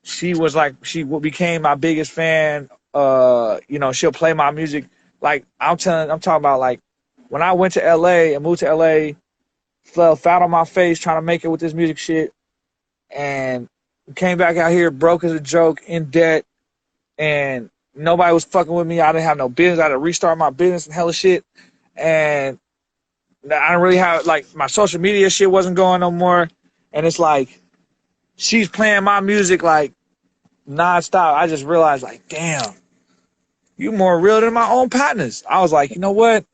she was like, she became my biggest fan. You know, she'll play my music. Like I'm talking about like when I went to LA and moved to LA, fell flat on my face trying to make it with this music shit, and came back out here broke as a joke, in debt, and nobody was fucking with me. I didn't have no business. I had to restart my business and hella shit, and I didn't really have, like, my social media shit wasn't going no more, and it's like she's playing my music like nonstop. I just realized, like, damn, you more real than my own partners. I was like, you know what?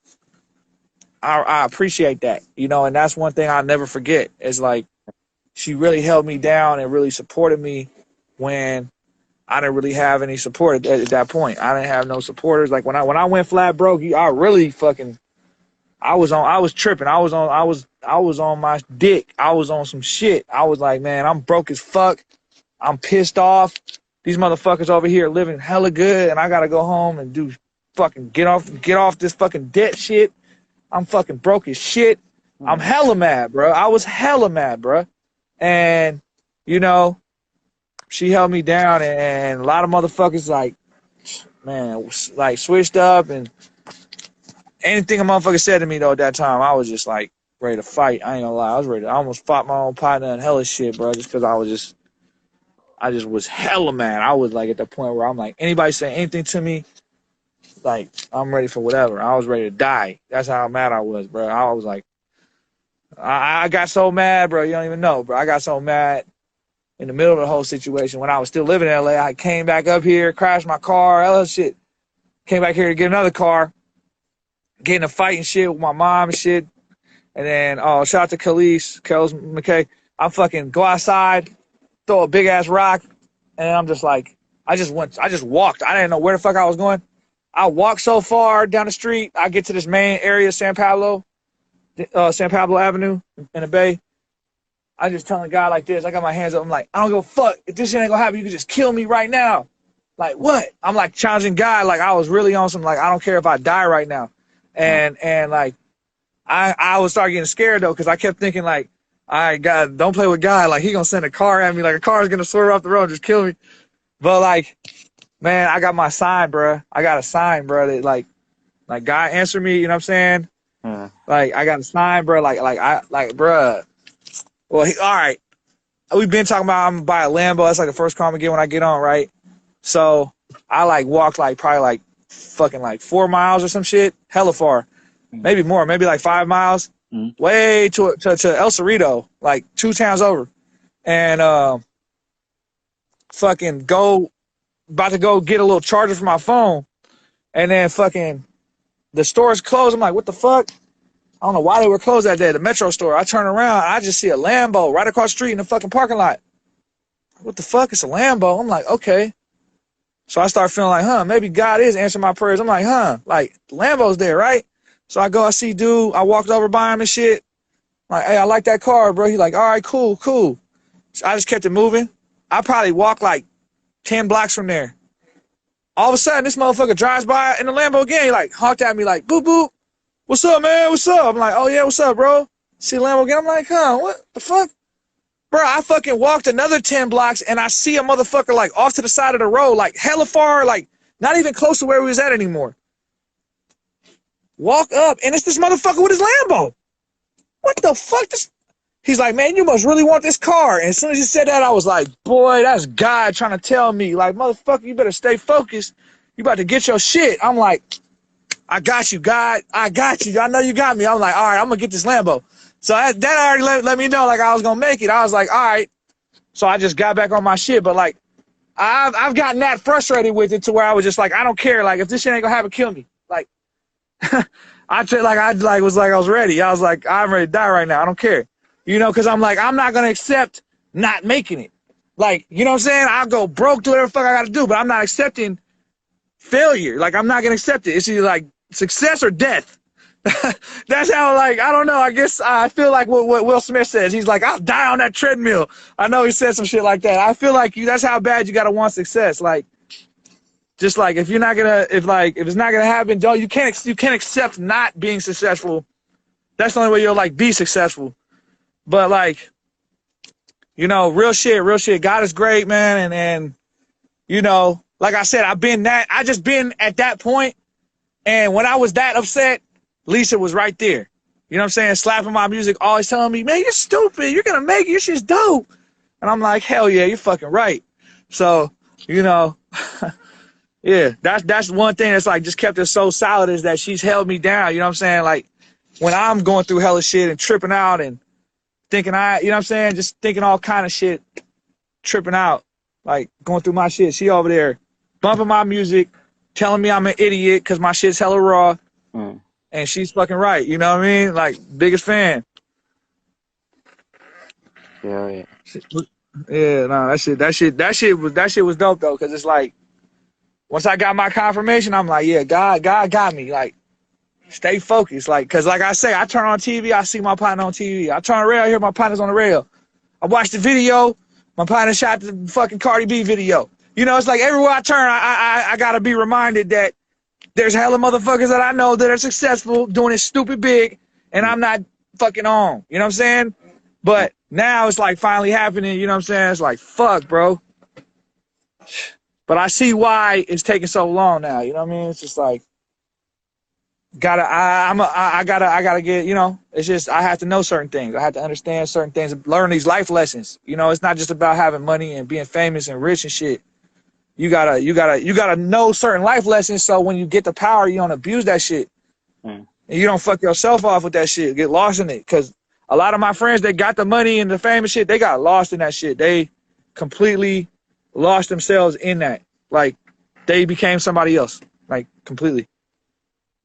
I appreciate that, you know, and that's one thing I'll never forget. Is like she really held me down and really supported me when I didn't really have any support at that point. I didn't have no supporters. Like when I went flat broke, I really fucking I was tripping. I was on my dick. I was on some shit. I was like, man, I'm broke as fuck. I'm pissed off. These motherfuckers over here living hella good, and I gotta go home and do fucking get off this fucking debt shit. I'm fucking broke as shit. I'm hella mad, bro. I was hella mad, bro. And, you know, she held me down, and a lot of motherfuckers, like, man, like, switched up, and anything a motherfucker said to me, though, at that time, I was just, like, ready to fight. I ain't gonna lie. I almost fought my own partner and hella shit, bro, just because I just was hella mad. I was, like, at the point where I'm like, anybody say anything to me, like, I'm ready for whatever. I was ready to die. That's how mad I was, bro. I was like, I got so mad, bro. You don't even know, bro. I got so mad in the middle of the whole situation when I was still living in LA. I came back up here, crashed my car, all that shit. Came back here to get another car, getting a fight and shit with my mom and shit. And then, shout out to Khalees, McKay. I fucking go outside, throw a big ass rock, and I'm just like, I just walked. I didn't know where the fuck I was going. I walked so far down the street, I get to this main area, San Pablo Avenue in the Bay. I just telling God like this. I got my hands up. I'm like, I don't give a fuck. If this shit ain't gonna happen, you can just kill me right now. Like, what? I'm like challenging God. Like, I was really on some, like, I don't care if I die right now. And like, I was starting getting scared though, because I kept thinking like, all right, God, don't play with God. Like, he gonna send a car at me. Like, a car is gonna swerve off the road and just kill me. But like, man, I got my sign, bro. I got a sign, bro, that like God answered me, you know what I'm saying? Like, I got a sign, bro. Bro. Well, all right. We've been talking about I'm gonna buy a Lambo. That's like the first car I'm gonna get when I get on, right? So I like walked like probably like fucking like 4 miles or some shit, hella far, maybe more, maybe like 5 miles, way to El Cerrito, like 2 towns over, and fucking about to go get a little charger for my phone, and then fucking the store's closed. I'm like, what the fuck? I don't know why they were closed that day, the Metro store. I turn around, I just see a Lambo right across the street in the fucking parking lot. What the fuck? It's a Lambo. I'm like, okay. So I start feeling like, maybe God is answering my prayers. I'm like, like, Lambo's there, right? So I go, I see dude, I walked over by him and shit. I'm like, hey, I like that car, bro. He like, all right, cool. So I just kept it moving. I probably walked like 10 blocks from there. All of a sudden, this motherfucker drives by in the Lambo again. He like honked at me like, boop, boop. What's up, man? What's up? I'm like, oh, yeah, what's up, bro? See Lambo again? I'm like, what the fuck? Bro, I fucking walked another 10 blocks, and I see a motherfucker, like, off to the side of the road, like, hella far, like, not even close to where we was at anymore. Walk up, and it's this motherfucker with his Lambo. What the fuck? He's like, man, you must really want this car. And as soon as he said that, I was like, boy, that's God trying to tell me, like, motherfucker, you better stay focused. You about to get your shit. I'm like, I got you, God. I got you. I know you got me. I'm like, all right, I'm going to get this Lambo. So that already let me know, like, I was going to make it. I was like, all right. So I just got back on my shit. But, like, I've gotten that frustrated with it to where I was just like, I don't care. Like, if this shit ain't going to happen, kill me. Like, I was ready. I was like, I'm ready to die right now. I don't care. You know, because I'm like, I'm not going to accept not making it. Like, you know what I'm saying? I'll go broke, do whatever the fuck I got to do. But I'm not accepting failure. Like, I'm not going to accept it. It's either, like, success or death. That's how, like, I don't know. I guess I feel like what Will Smith says. He's like, I'll die on that treadmill. I know he said some shit like that. I feel like that's how bad you gotta want success. Like, just like if it's not gonna happen, you can't accept not being successful. That's the only way you'll like be successful. But like, You know, real shit, real shit. God is great, man. And you know, like I said, I just been at that point. And when I was that upset, Lisa was right there. You know what I'm saying? Slapping my music, always telling me, man, you're stupid. You're going to make it. Your shit's dope. And I'm like, hell yeah, you're fucking right. So, you know, yeah, that's one thing that's like just kept it so solid is that she's held me down. You know what I'm saying? Like when I'm going through hella shit and tripping out and thinking you know what I'm saying? Just thinking all kind of shit, tripping out, like going through my shit. She over there bumping my music, telling me I'm an idiot because my shit's hella raw. And she's fucking right. You know what I mean? Like biggest fan. Yeah. Yeah, no, that shit was dope though, cause it's like once I got my confirmation, I'm like, yeah, God got me. Like, stay focused. Like, cause like I say, I turn on TV, I see my partner on TV. I turn on the rail, I hear my partner's on the rail. I watch the video, my partner shot the fucking Cardi B video. You know, it's like everywhere I turn, I gotta be reminded that there's hella motherfuckers that I know that are successful doing it stupid big, and I'm not fucking on. You know what I'm saying? But now it's like finally happening. You know what I'm saying? It's like, fuck, bro. But I see why it's taking so long now. You know what I mean? It's just like, I gotta get, you know, it's just, I have to know certain things. I have to understand certain things, learn these life lessons. You know, it's not just about having money and being famous and rich and shit. You gotta know certain life lessons. So when you get the power, you don't abuse that shit. And you don't fuck yourself off with that shit, get lost in it. Cause a lot of my friends, they got the money and the fame and shit, they got lost in that shit. They completely lost themselves in that. Like, they became somebody else, like, completely.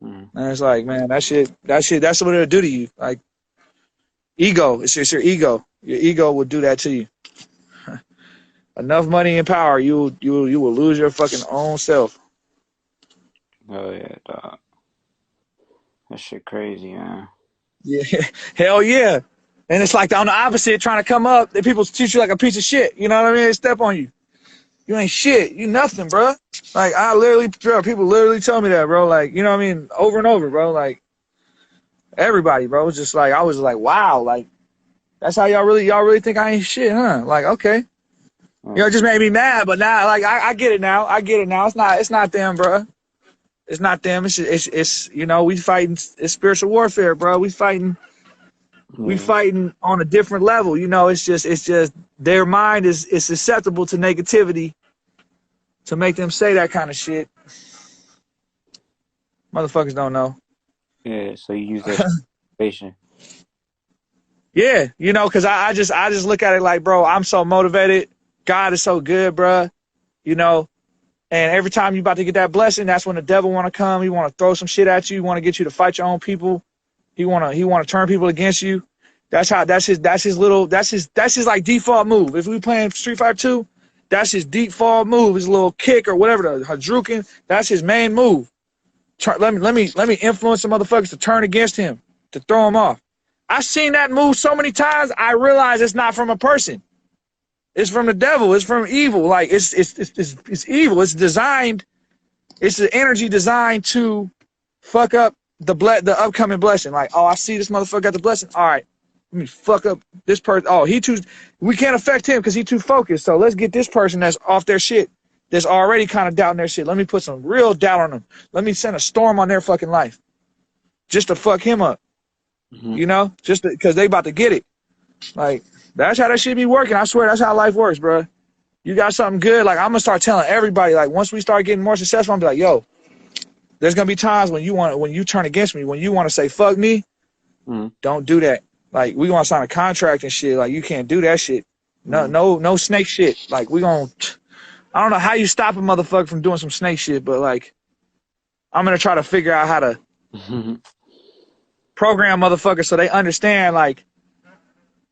And it's like, man, that shit, that's what it'll do to you. Like, ego, it's just your ego. Your ego will do that to you. Enough money and power, you will lose your fucking own self. Oh, yeah, dog. That shit crazy, man. Yeah, hell yeah. And it's like on the opposite, trying to come up, that people treat you like a piece of shit. You know what I mean? They step on you. You ain't shit. You nothing, bro. Like, people literally tell me that, bro. Like, you know what I mean? Over and over, bro. Like, everybody, bro. It's just like, I was like, wow. Like, that's how y'all really think I ain't shit, huh? Like, okay. You know, it just made me mad. But now, like, I get it now. It's not them, bro. It's not them. It's you know, we fighting. It's spiritual warfare, bro. We fighting on a different level. You know, it's just their mind is susceptible to negativity to make them say that kind of shit. Motherfuckers don't know. Yeah, so you use that situation. Yeah, you know, because I just look at it like, bro, I'm so motivated. God is so good, bro. You know, and every time you about to get that blessing, that's when the devil want to come. He want to throw some shit at you. He want to get you to fight your own people. He want to turn people against you. That's his like default move. If we playing Street Fighter 2, that's his default move. His little kick or whatever, the Hadouken. That's his main move. Let me influence some motherfuckers to turn against him, to throw him off. I've seen that move so many times. I realize it's not from a person. It's from the devil. It's from evil. Like it's evil. It's designed. It's the energy designed to fuck up the upcoming blessing. Like, oh, I see this motherfucker got the blessing. All right, let me fuck up this person. Oh, we can't affect him because he's too focused. So let's get this person that's off their shit, that's already kind of doubting their shit. Let me put some real doubt on them. Let me send a storm on their fucking life just to fuck him up. You know, just because they about to get it. Like, that's how that shit be working. I swear, that's how life works, bro. You got something good, like, I'm gonna start telling everybody, like, once we start getting more successful, I'm gonna be like, yo, there's gonna be times when you turn against me, when you want to say fuck me, don't do that. Like, we gonna sign a contract and shit. Like, you can't do that shit. No snake shit. Like, I don't know how you stop a motherfucker from doing some snake shit, but like, I'm gonna try to figure out how to program motherfuckers so they understand, like,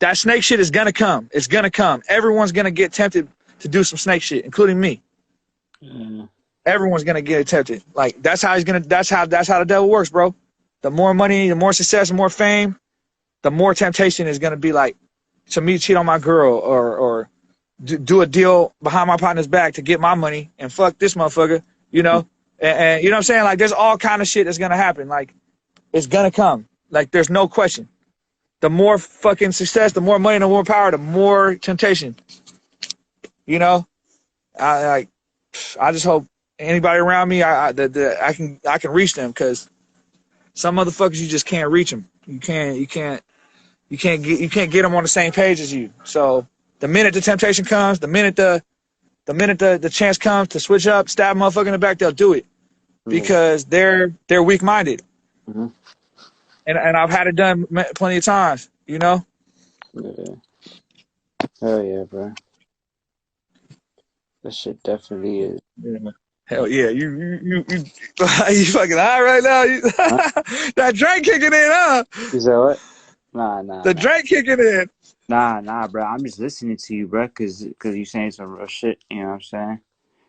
that snake shit is gonna come. It's gonna come. Everyone's gonna get tempted to do some snake shit, including me. Everyone's gonna get tempted. Like, that's how the devil works, bro. The more money, the more success, the more fame, the more temptation is gonna be like to me cheat on my girl or do a deal behind my partner's back to get my money and fuck this motherfucker, you know? And you know what I'm saying? Like, there's all kind of shit that's gonna happen. Like, it's gonna come. Like, there's no question. the more fucking success, the more money, the more power, the more temptation. You know, I I just hope anybody around me, I can reach them, because some motherfuckers you just can't reach them. You can't get them on the same page as you. So the minute the temptation comes, the minute the chance comes to switch up, stab a motherfucker in the back, they'll do it, Yeah. because they're weak minded, Mm-hmm. and I've had it done plenty of times. You know. Yeah. Hell yeah, bro. That shit definitely is. Yeah. Hell yeah, you you fucking high right now. Huh? That drink kicking in, huh? You said what? Nah, nah, The nah. drink kicking in. Nah, bro. I'm just listening to you, bro, cause you saying some real shit. You know what I'm saying?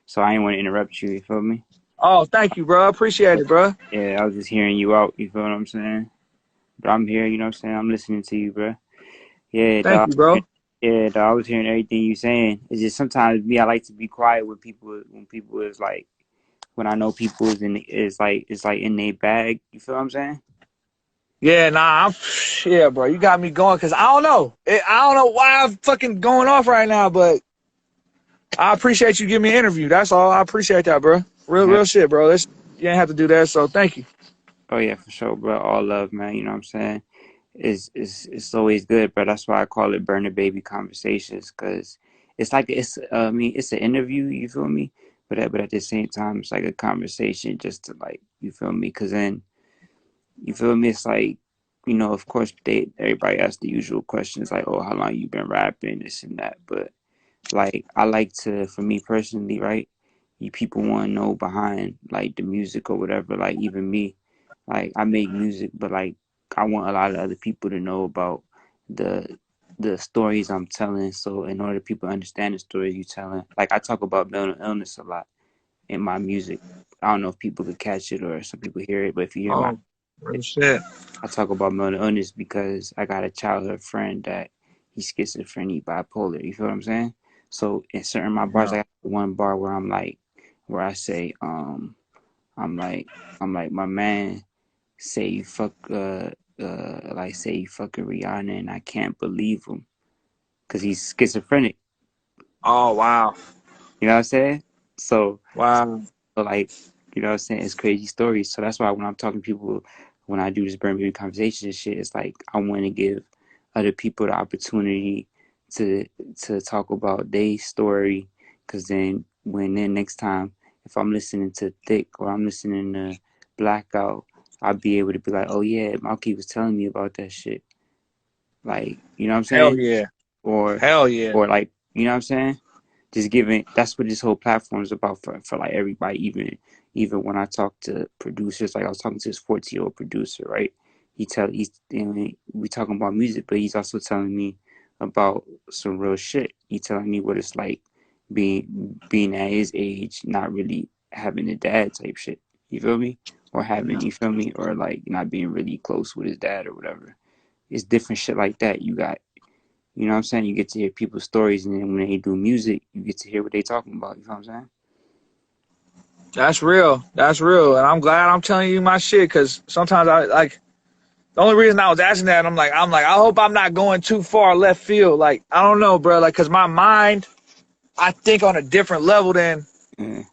So I ain't want to interrupt you. You feel me? Oh, thank you, bro. Appreciate it, bro. Yeah, I was just hearing you out. You feel what I'm saying? But I'm here. You know what I'm saying? I'm listening to you, bro. Yeah, Thank dog. you, bro. Yeah, dog. I was hearing everything you saying. It's just sometimes me. I like to be quiet when people is like when I know people is like in their bag. You feel what I'm saying? Yeah, nah, yeah, bro. You got me going, because I don't know. I don't know why I'm fucking going off right now, but I appreciate you giving me an interview. That's all. I appreciate that, bro. Yeah. Real shit, bro. You ain't have to do that, so thank you. Oh yeah, for sure, bro. All love, man. You know what I'm saying? It's always good, but that's why I call it burner baby conversations, because it's like it's I mean it's an interview. You feel me? But at the same time, it's like a conversation just to like you feel me? Because then you feel me? It's like of course everybody asks the usual questions like, oh, how long you been rapping, this and that, but like I like to, for me personally, right? You people want to know behind like the music or whatever. Like even me, like I make music, but like I want a lot of other people to know about the the stories I'm telling. So in order people understand the stories you telling, like I talk about mental illness a lot in my music. I don't know if people could catch it or some people hear it, but if you hear my, Oh, real shit. I talk about mental illness because I got a childhood friend that he's schizophrenic, bipolar. You feel what I'm saying? So in certain of my bars, Yeah. I got one bar where I'm like, where I say, I'm like, my man say you fuck, like say you fucking Rihanna, and I can't believe him because he's schizophrenic. Oh, wow. You know what I'm saying? So Wow. But like, you know what I'm saying? It's crazy stories. So that's why when I'm talking to people, when I do this burn baby conversation and shit, it's like I want to give other people the opportunity to talk about their story. Cause then next time, if I'm listening to Thick or I'm listening to Blackout, I'll be able to be like, oh yeah, Malki was telling me about that shit. Like, you know what I'm Hell saying? yeah. Or Hell yeah. like, you know what I'm saying? Just giving, that's what this whole platform is about for like everybody. Even when I talk to producers, like I was talking to this 14-year-old producer, right? We talking about music, but he's also telling me about some real shit. He's telling me what it's like being at his age, not really having a dad type shit. You feel me? Or having, you feel me? Or like not being really close with his dad or whatever. It's different shit like that. You know what I'm saying? You get to hear people's stories, and then when they do music, you get to hear what they talking about. You know what I'm saying? That's real. That's real. And I'm glad I'm telling you my shit, because sometimes I like, the only reason I was asking that, I'm like, I hope I'm not going too far left field. Like, I don't know, bro. Like, because my mind, I think on a different level than Yeah,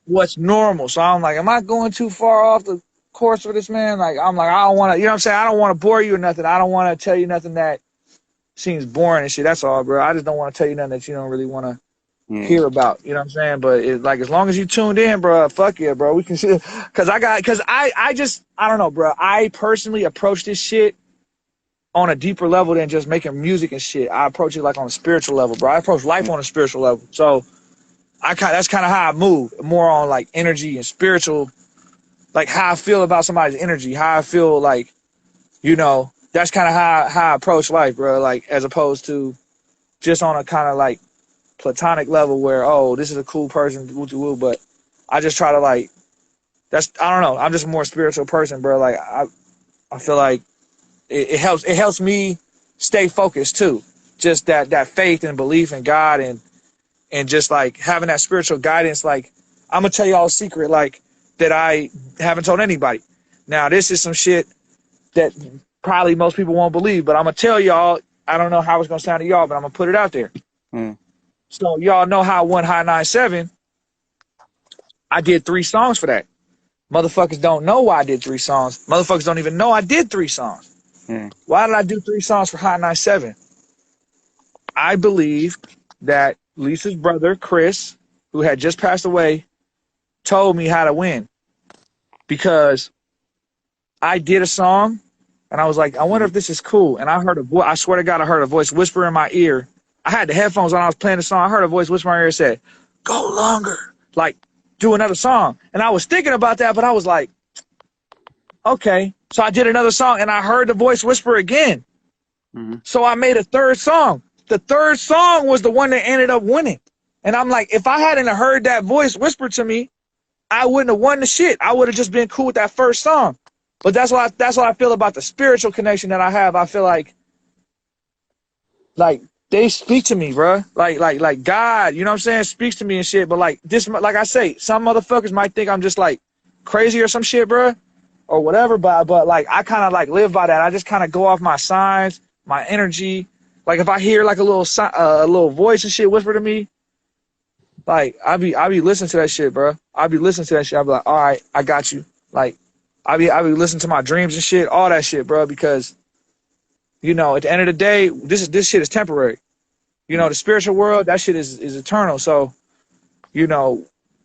what's normal. So I'm like, am I going too far off the course for this, man? Like, I'm like, I don't want to, you know what I'm saying? I don't want to bore you or nothing. I don't want to tell you nothing that seems boring and shit. That's all, bro. I just don't want to tell you nothing that you don't really want to yeah, hear about. You know what I'm saying? But like, as long as you tuned in, bro, fuck yeah, bro. We can see. Because I don't know, bro. I personally approach this shit on a deeper level than just making music and shit. I approach it like on a spiritual level, bro. I approach life yeah, on a spiritual level. So that's kind of how I move, more on like energy and spiritual, like how I feel about somebody's energy, how I feel like, that's kind of how I approach life, bro. Like, as opposed to just on a kind of like platonic level where, oh, this is a cool person, woo woo. But I just try to like, I don't know. I'm just a more spiritual person, bro. Like, I feel like it helps me stay focused too. Just that faith and belief in God, and just like having that spiritual guidance. Like, I'm gonna tell y'all a secret, like, that I haven't told anybody. Now, this is some shit that probably most people won't believe, but I'm gonna tell y'all. I don't know how it's gonna sound to y'all, but I'm gonna put it out there. Mm. So y'all know how I won High 97. I did 3 songs for that. Motherfuckers don't know why I did 3 songs. Motherfuckers don't even know I did 3 songs. Yeah. Why did I do 3 songs for High 97? I believe that Lisa's brother, Chris, who had just passed away, told me how to win. Because I did a song and I was like, I wonder if this is cool. And I heard a voice, I swear to God, I heard a voice whisper in my ear. I had the headphones on, I was playing the song. I heard a voice whisper in my ear and said, go longer. Like, do another song. And I was thinking about that, but I was like, okay. So I did another song and I heard the voice whisper again. Mm-hmm. So I made a 3rd song. The 3rd song was the one that ended up winning. And I'm like, if I hadn't heard that voice whisper to me, I wouldn't have won the shit. I would have just been cool with that 1st song. But that's what I feel about the spiritual connection that I have. I feel like they speak to me, bro. Like God, you know what I'm saying, speaks to me and shit. But like this, like I say, some motherfuckers might think I'm just like crazy or some shit, bro, or whatever. But like I kind of like live by that. I just kind of go off my signs, my energy. Like if I hear like a little voice and shit whisper to me, like I be listening to that shit, bro. I be listening to that shit. I be like, all right, I got you. Like I be listening to my dreams and shit, all that shit, bro. Because you know, at the end of the day, this shit is temporary. You know, the spiritual world, that shit is eternal. So, you know,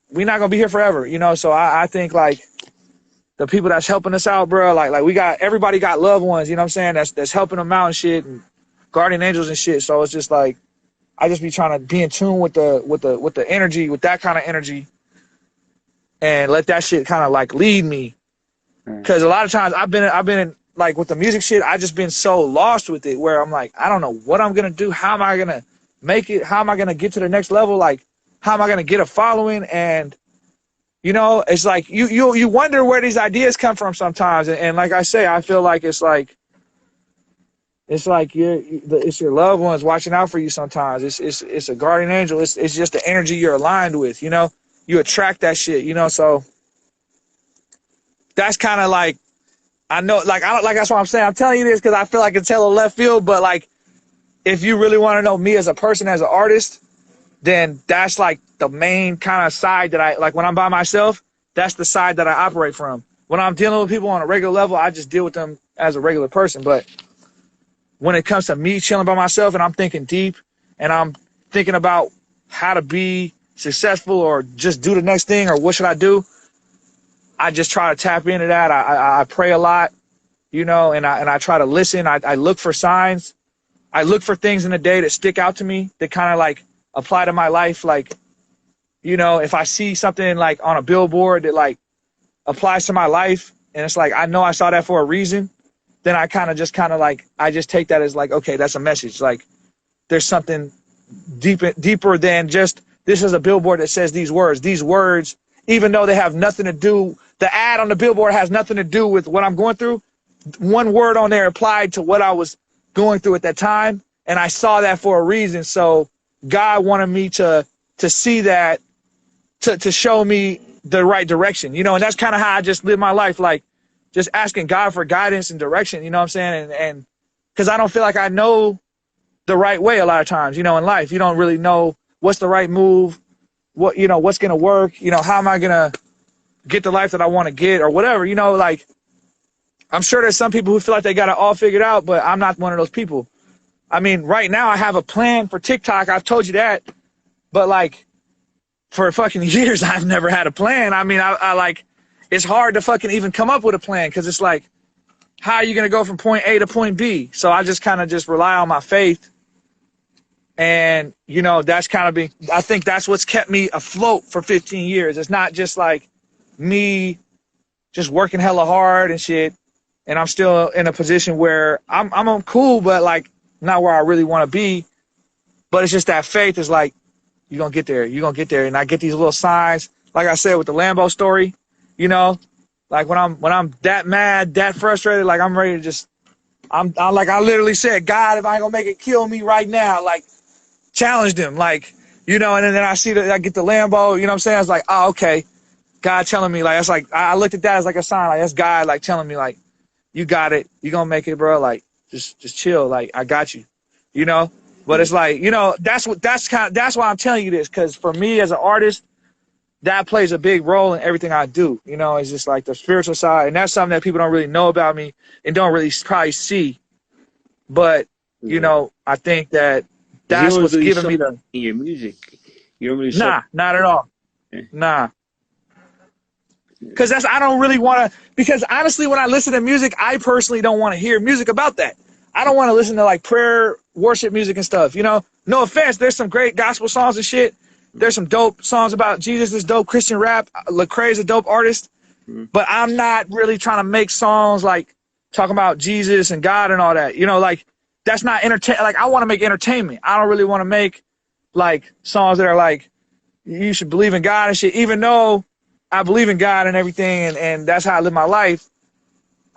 we're not gonna be here forever. You know, so I think like the people that's helping us out, bro. Like we got everybody got loved ones. You know what I'm saying? That's helping them out and shit, and guardian angels and shit. So it's just like I just be trying to be in tune with the energy, with that kind of energy, and let that shit kind of like lead me. Because a lot of times I've been in, like with the music shit, I just been so lost with it where I'm like, I don't know what I'm gonna do. How am I gonna make it? How am I gonna get to the next level? Like, how am I gonna get a following? And you know, it's like you wonder where these ideas come from sometimes. And like I say, I feel like it's like it's your loved ones watching out for you sometimes. It's a guardian angel. It's just the energy you're aligned with. You know, you attract that shit. You know, so that's kind of like. I know, like, that's what I'm saying. I'm telling you this because I feel like it's hella left field, but like, if you really want to know me as a person, as an artist, then that's like the main kind of side that I, like when I'm by myself, that's the side that I operate from. When I'm dealing with people on a regular level, I just deal with them as a regular person. But when it comes to me chilling by myself and I'm thinking deep and I'm thinking about how to be successful or just do the next thing or what should I do, I just try to tap into that. I pray a lot, you know, and I try to listen. I look for signs. I look for things in the day that stick out to me that kind of like apply to my life. Like, you know, if I see something like on a billboard that like applies to my life and it's like, I know I saw that for a reason, then I kind of like, I just take that as like, okay, that's a message. Like there's something deeper than just, this is a billboard that says these words, even though they have nothing to do, the ad on the billboard has nothing to do with what I'm going through. One word on there applied to what I was going through at that time. And I saw that for a reason. So God wanted me to see that, to show me the right direction, you know, and that's kind of how I just live my life. Like just asking God for guidance and direction, you know what I'm saying? And cause I don't feel like I know the right way a lot of times, you know, in life, you don't really know what's the right move, what, you know, what's going to work, you know, how am I going to get the life that I want to get or whatever, you know, like I'm sure there's some people who feel like they got it all figured out, but I'm not one of those people. I mean, right now I have a plan for TikTok. I've told you that, but like for fucking years, I've never had a plan. I mean, I like, it's hard to fucking even come up with a plan. Cause it's like, how are you going to go from point A to point B? So I just kind of just rely on my faith. And, you know, that's kind of been, I think that's what's kept me afloat for 15 years. It's not just like me just working hella hard and shit. And I'm still in a position where I'm cool, but like not where I really want to be. But it's just that faith is like, you're going to get there. You're going to get there. And I get these little signs. Like I said, with the Lambo story, you know, like when I'm that mad, that frustrated, like I'm ready to just, I'm like, I literally said, God, if I ain't gonna make it, kill me right now. Like, challenged him, like, you know, and then I see that I get the Lambo, you know what I'm saying? I was like, oh, okay. God telling me, like, that's like, I looked at that as like a sign, like, that's God, like, telling me, like, You got it. You gonna make it, bro. Like, just chill. Like, I got you. You know. But Yeah. it's like, that's why I'm telling you this, because for me as an artist, that plays a big role in everything I do. You know, it's just like the spiritual side, and that's something that people don't really know about me and don't really probably see. But Yeah. I think that Because you that's don't what's really giving show me the in your music. You don't really show. nah, not at all, Yeah. nah. Yeah. Because that's I don't really want to. Because honestly, when I listen to music, I personally don't want to hear music about that. I don't want to listen to like prayer, worship music and stuff. No offense. There's some great gospel songs and shit. There's some dope songs about Jesus. There's dope Christian rap. Lecrae's a dope artist. Mm-hmm. But I'm not really trying to make songs like talking about Jesus and God and all that. Like that's not entertain. Like I want to make entertainment. I don't really want to make like songs that are like you should believe in God and shit. Even though I believe in God and everything, and that's how I live my life.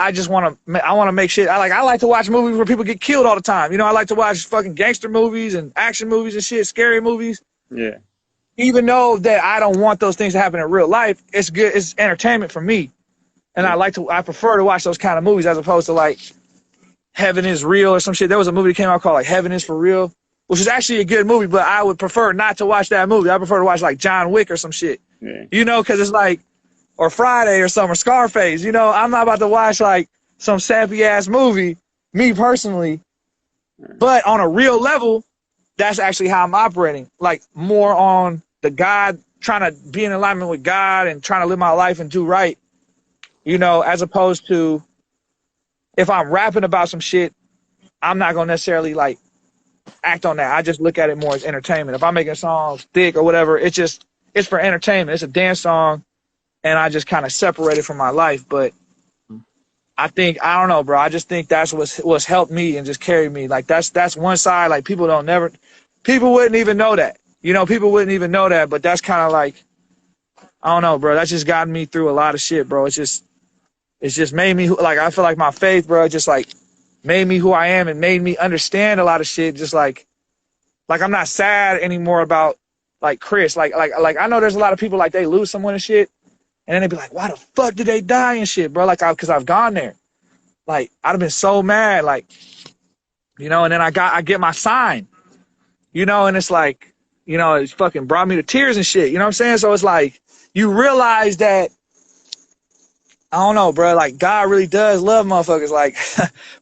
I just want to. I want to make shit. I like to watch movies where people get killed all the time. I like to watch fucking gangster movies and action movies and shit, scary movies. Yeah. Even though that I don't want those things to happen in real life, it's good. It's entertainment for me, and Yeah. I prefer to watch those kind of movies as opposed to like Heaven is Real or some shit. There was a movie that came out called like Heaven is for Real, which is actually a good movie, but I would prefer not to watch that movie. I prefer to watch like John Wick or some shit. Yeah. Because it's like, or Friday or something, or Scarface. I'm not about to watch like some sappy ass movie, me personally. But on a real level, that's actually how I'm operating. Like more on the God, trying to be in alignment with God and trying to live my life and do right, as opposed to if I'm rapping about some shit, I'm not gonna necessarily like act on that. I just look at it more as entertainment. If I'm making songs thick or whatever, it's for entertainment. It's a dance song, and I just kind of separate it from my life. But I don't know, bro. I just think that's what's helped me and just carried me. Like that's one side. Like people wouldn't even know that. People wouldn't even know that. But that's kind of like, I don't know, bro. That's just gotten me through a lot of shit, bro. It's just made me like, I feel like my faith, bro, just like made me who I am and made me understand a lot of shit. Just like I'm not sad anymore about like Chris. Like I know there's a lot of people like they lose someone and shit, and then they be like, why the fuck did they die and shit, bro? Like because I've gone there. Like I'd have been so mad, like and then I get my sign, and it's like, it's fucking brought me to tears and shit. You know what I'm saying? So it's like you realize that I don't know, bro. Like God really does love motherfuckers. Like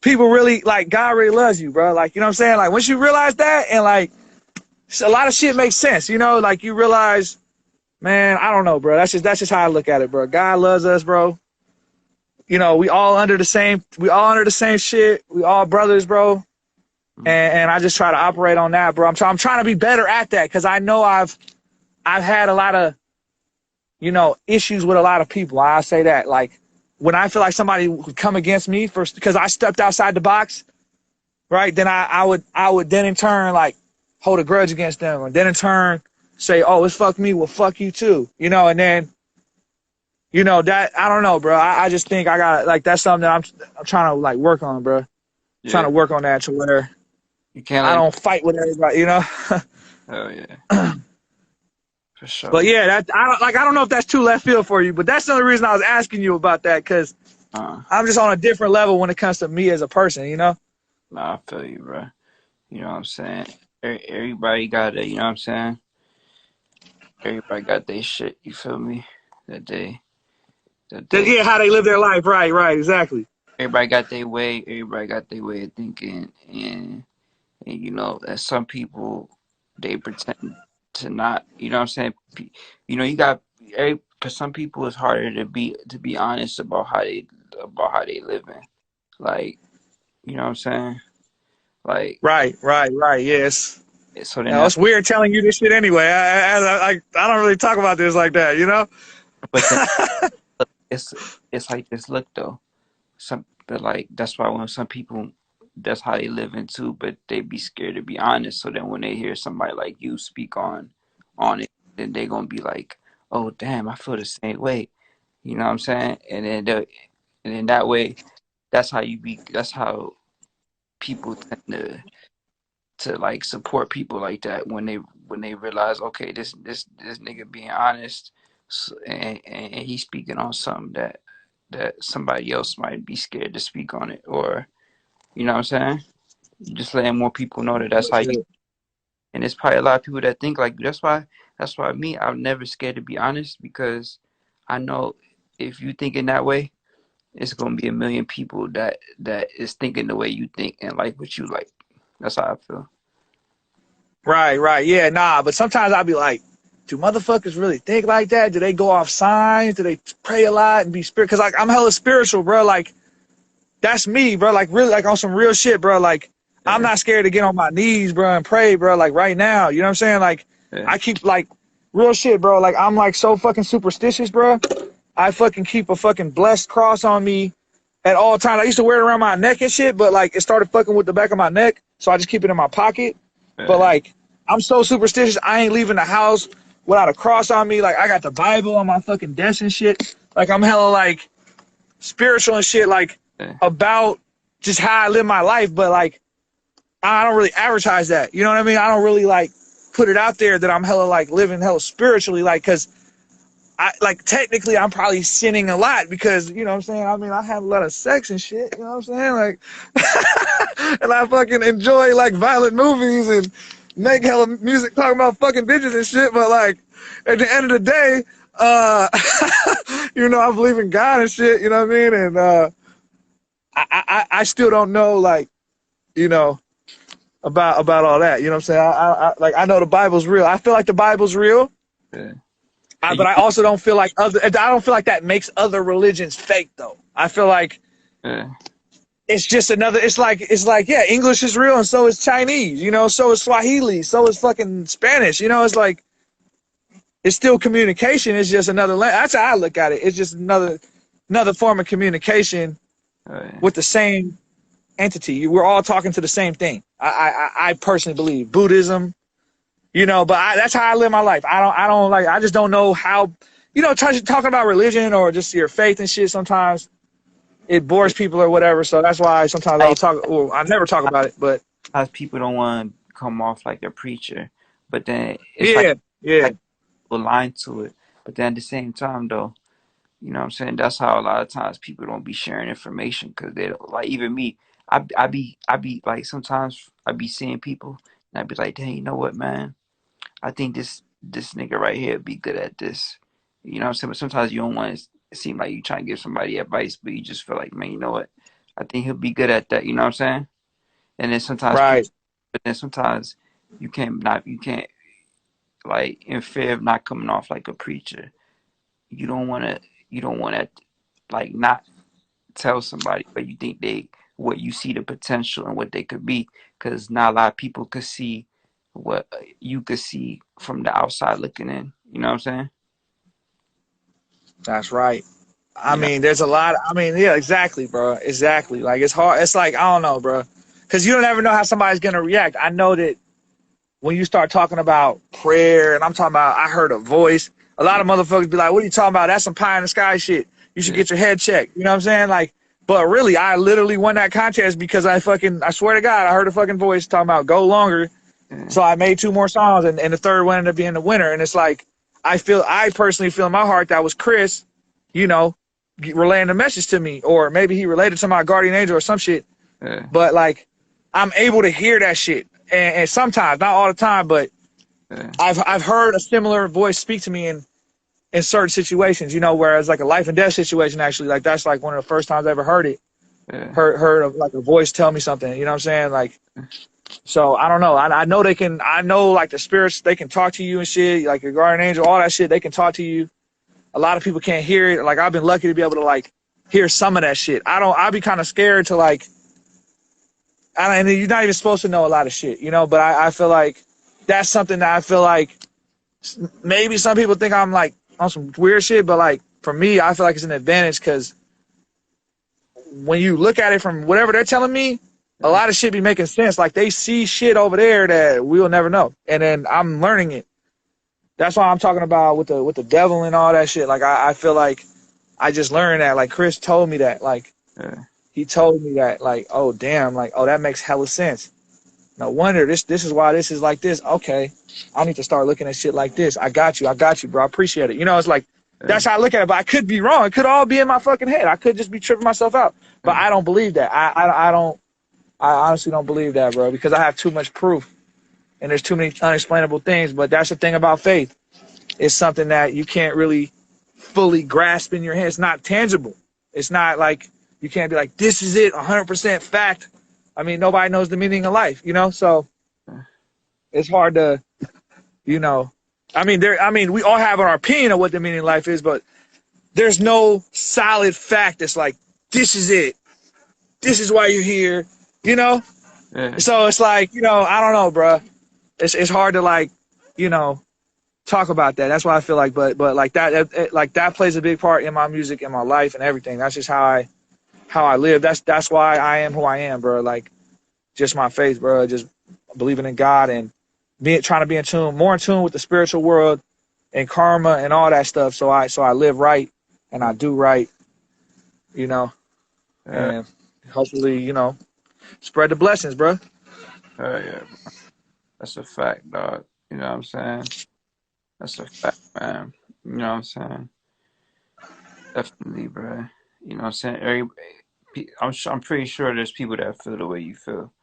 people really like God really loves you, bro. Like what I'm saying? Like once you realize that, and like a lot of shit makes sense. Like you realize, man, I don't know, bro. That's just how I look at it, bro. God loves us, bro. We all under the same shit. We all brothers, bro. And I just try to operate on that, bro. I'm trying to be better at that because I know I've had a lot of issues with a lot of people. I say that like when I feel like somebody would come against me first because I stepped outside the box, right? Then I would then in turn like hold a grudge against them, and then in turn say, oh, it's fuck me, well fuck you too, and then that I don't know, bro. I just think I got like that's something that I'm trying to like work on, bro. Trying Yeah. to work on that to where You can't I let. don't fight with everybody, Oh yeah, for But sure. yeah, I don't know if that's too left field for you, but that's the only reason I was asking you about that because Uh, I'm just on a different level when it comes to me as a person. nah, I feel you, bro. You know what I'm saying? Everybody got it. You know what I'm saying? Everybody got their shit. You feel me? That they that they. Yeah, how they live their life, right, exactly. Everybody got their way. Everybody got their way of thinking, and that some people they pretend to not. You know what I'm saying? You got because some people it's harder to be honest about how they living. Like you know what I'm saying? Like Right. Yes. so then Now that's it's weird telling you this shit anyway. I don't really talk about this like that. but then it's it's like this look though. But like that's why when some people that's how they live in too, but they be scared to be honest. So then when they hear somebody like you speak on it, then they gonna be like, oh damn, I feel the same way. You know what I'm saying? And then that way, that's how you be. That's how people tend to like support people like that when they realize okay this nigga being honest and he's speaking on something that somebody else might be scared to speak on it, or you know what I'm saying? Just letting more people know that that's how you. And there's probably a lot of people that think like you. That's why me, I'm never scared to be honest because I know if you think in that way, it's gonna be a million people that is thinking the way you think and like what you like. That's how I feel. Right, right. Yeah, nah. But sometimes I'll be like, do motherfuckers really think like that? Do they go off signs? Do they pray a lot and be spirit? Cause like I'm hella spiritual, bro. Like that's me, bro. Like really, like on some real shit, bro. Like I'm Yeah, not scared to get on my knees, bro, and pray, bro. Like right now, you know what I'm saying? Like yeah, I keep like real shit, bro. Like I'm like so fucking superstitious, bro. I fucking keep a fucking blessed cross on me at all times. I used to wear it around my neck and shit, but like it started fucking with the back of my neck, so I just keep it in my pocket. But yeah, like I'm so superstitious, I ain't leaving the house without a cross on me. Like I got the Bible on my fucking desk and shit. Like I'm hella like spiritual and shit, like yeah, about just how I live my life. But like I don't really advertise that. You know what I mean? I don't really like put it out there that I'm hella like living hella spiritually, like because I like technically I'm probably sinning a lot because you know what I'm saying. I mean I have a lot of sex and shit. You know what I'm saying? Like, and I fucking enjoy like violent movies and make hella music talking about fucking bitches and shit. But like at the end of the day, uh, you know I believe in God and shit. You know what I mean? And I still don't know like you know about all that. You know what I'm saying? I like I know the Bible's real. I feel like the Bible's real. yeah. And But you, I also don't feel like I don't feel like that makes other religions fake though. I feel like yeah, it's just another. It's like yeah, English is real and so is Chinese. You know, so is Swahili, so is fucking Spanish. You know, it's like it's still communication. It's just another. That's how I look at it. It's just another form of communication yeah. with the same entity. We're all talking to the same thing. I personally believe Buddhism. You know, but that's how I live my life. I don't like. I just don't know how. You know, talking about religion or just your faith and shit. Sometimes it bores people or whatever. So that's why sometimes I'll Like, talk. Well, I never talk about it, but sometimes people don't want to come off like a preacher, but then it's yeah, yeah, like a line to it. But then at the same time, though, you know what I'm saying? That's how a lot of times people don't be sharing information because they don't like even me. I be like sometimes I be seeing people and I be like, dang, you know what, man? I think this nigga right here be good at this. You know what I'm saying? But sometimes you don't want to seem like you trying to give somebody advice, but you just feel like, man, you know what? I think he'll be good at that. You know what I'm saying? And then sometimes people, right. but then sometimes you can't like in fear of not coming off like a preacher. You don't want to you don't want to like not tell somebody, but you think they what you see the potential and what they could be, because not a lot of people could see what you could see from the outside looking in. You know what I'm saying? That's right. I You know? mean, there's a lot. I mean, yeah, exactly, bro. Exactly. Like it's hard. It's like I don't know, bro, because you don't ever know how somebody's gonna react. I know that when you start talking about prayer, and I'm talking about, I heard a voice. A lot Yeah, of motherfuckers be like, "What are you talking about? That's some pie in the sky shit. You should yeah, get your head checked." You know what I'm saying? Like, but really, I literally won that contest because I swear to God, I heard a fucking voice talking about go longer. yeah, So I made two more songs, and the third one ended up being the winner. And it's like, I personally feel in my heart that was Chris, you know, relaying the message to me, or maybe he related to my guardian angel or some shit. yeah, But like, I'm able to hear that shit, and sometimes, not all the time, but yeah, I've heard a similar voice speak to me in certain situations, you know, whereas like a life and death situation, actually, like that's like one of the first times I ever heard it. yeah, Heard of like a voice tell me something, you know what I'm saying? Like, so I don't know. I know they can. I know like the spirits, they can talk to you and shit. Like your guardian angel, all that shit, they can talk to you. A lot of people can't hear it. Like I've been lucky to be able to like hear some of that shit. I don't. I'd be kind of scared to like. And you're not even supposed to know a lot of shit, you know. But I feel like that's something that I feel like maybe some people think I'm like on some weird shit, but like for me, I feel like it's an advantage because when you look at it from whatever they're telling me, a yeah, lot of shit be making sense. Like they see shit over there that we'll never know, and then I'm learning it. That's why I'm talking about with the devil and all that shit. Like I feel like I just learned that. Like Chris told me that. Like yeah, he told me that. Like oh damn. Like oh that makes hella sense. No wonder this is why this is like this. Okay, I need to start looking at shit like this. I got you, bro. I appreciate it. You know, it's like Yeah. That's how I look at it. But I could be wrong. It could all be in my fucking head. I could just be tripping myself out. But Yeah. I don't believe that. I don't. I honestly don't believe that, bro, because I have too much proof and there's too many unexplainable things. But that's the thing about faith. It's something that you can't really fully grasp in your head. It's not tangible. It's not like you can't be like, this is it, 100% fact. I mean, nobody knows the meaning of life, you know? So it's hard to, you know, I mean, we all have our opinion of what the meaning of life is, but there's no solid fact that's like, this is it. This is why you're here, you know? Yeah. So it's like, you know, I don't know, bro. It's hard to like, you know, talk about that. That's why I feel like, but like like that plays a big part in my music, in my life, and everything. That's just how I live. That's why I am who I am, bro. Like just my faith, bro. Just believing in God and trying to be in tune, more in tune with the spiritual world and karma and all that stuff. So I live right and I do right, you know, Yeah. and hopefully, you know, spread the blessings, bro. Yeah. That's a fact, dog. You know what I'm saying? That's a fact, man. You know what I'm saying? Definitely, bro. You know what I'm saying? I'm pretty sure there's people that feel the way you feel.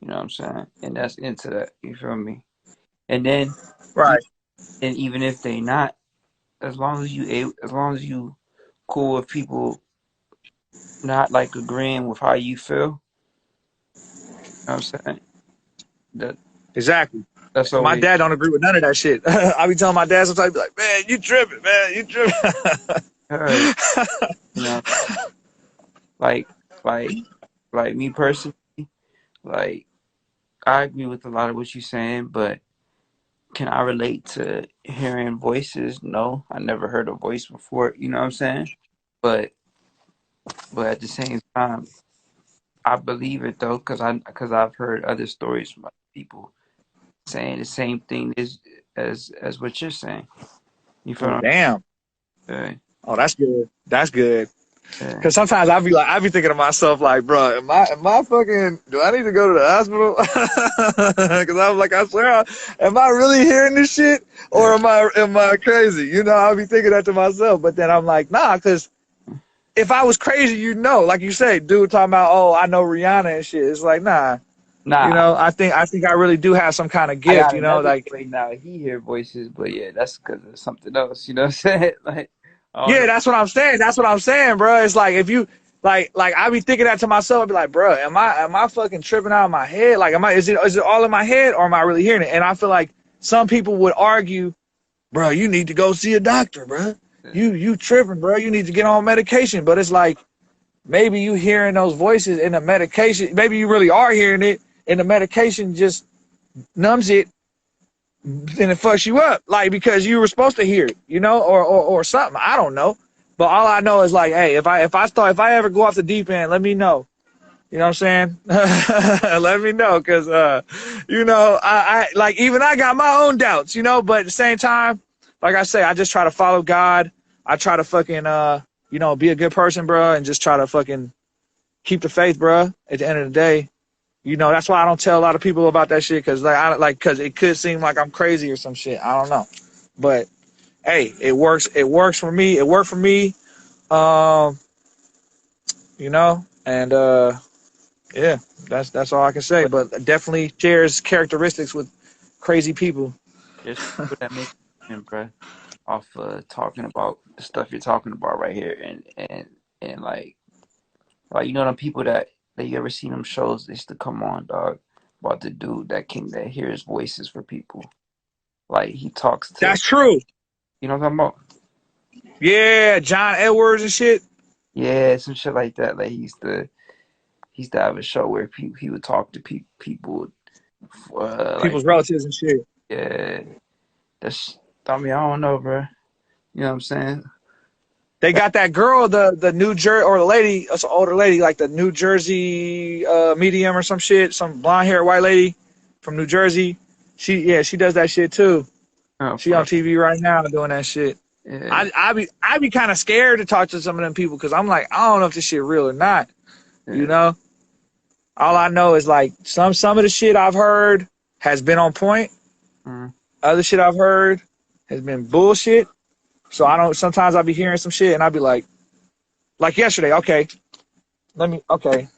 You know what I'm saying? And that's into that. You feel me? And then, e- Right. and even if they not, as long as you cool with people not like agreeing with how you feel. You know what I'm saying? That Exactly. that's And my always dad don't agree with none of that shit. I be telling my dad sometimes, be like, man, you tripping, man, you tripping. her. You know, like like like me personally, like I agree with a lot of what you're saying, but can I relate to hearing voices? No, I never heard a voice before. You know what I'm saying? But at the same time, I believe it though, because I've heard other stories from other people saying the same thing as what you're saying. You feel Oh, what damn. I'm saying? Oh, that's good. That's good. Yeah. Cause sometimes I be thinking to myself like, bro, am I fucking? Do I need to go to the hospital? Cause I'm like, I swear, am I really hearing this shit, or Yeah. am I crazy? You know, I'll be thinking that to myself. But then I'm like, nah, cause if I was crazy, you know, like you say, dude talking about, oh, I know Rihanna and shit. It's like, nah, you Nah, know, I think I really do have some kind of I gift, got you know, another like. boy now. He hear voices, but yeah, that's because of something else. You know what I'm saying? Like I don't Yeah, know. that's what I'm saying. That's what I'm saying, bro. It's like if you like I be thinking that to myself. I be like, bro, am I fucking tripping out of my head? Like, is it all in my head or am I really hearing it? And I feel like some people would argue, bro, you need to go see a doctor, bro. Yeah. You tripping, bro. You need to get on medication. But it's like maybe you hearing those voices in the medication. Maybe you really are hearing it, and the medication just numbs it and it fucks you up, like because you were supposed to hear it, you know, or something. I don't know, but all I know is like, hey, if I ever go off the deep end, let me know. You know what I'm saying? Let me know, cause you know, I like even I got my own doubts, you know, but at the same time, like I say, I just try to follow God. I try to fucking you know, be a good person, bro, and just try to fucking keep the faith, bro. At the end of the day, you know, that's why I don't tell a lot of people about that shit, cause cause it could seem like I'm crazy or some shit. I don't know, but hey, it works. It works for me. It worked for me. Um, you know, and yeah, that's all I can say. But But definitely shares characteristics with crazy people. there's people that make it, bro, off talking about the stuff you're talking about right here, and like you know them people that you ever seen them shows they used to come on, dog, about the dude that hears voices for people. Like he talks to, That's true. you know what I'm talking about? Yeah, John Edwards and shit. Yeah, some shit like that. Like he used to have a show where he would talk to people. Like People's relatives and shit. yeah, that's. I mean, I don't know, bro. You know what I'm saying? They got that girl, the New Jersey or the lady, it's an older lady, like the New Jersey medium or some shit, some blonde haired white lady from New Jersey. She does that shit too. Oh, She on for TV right now doing that shit. yeah, I be kind of scared to talk to some of them people because I'm like, I don't know if this shit real or not. You yeah. know, all I know is like some of the shit I've heard has been on point. Mm, Other shit I've heard has been bullshit. So I don't. Sometimes I'll be hearing some shit and I'll be like yesterday. Okay, let me. Okay,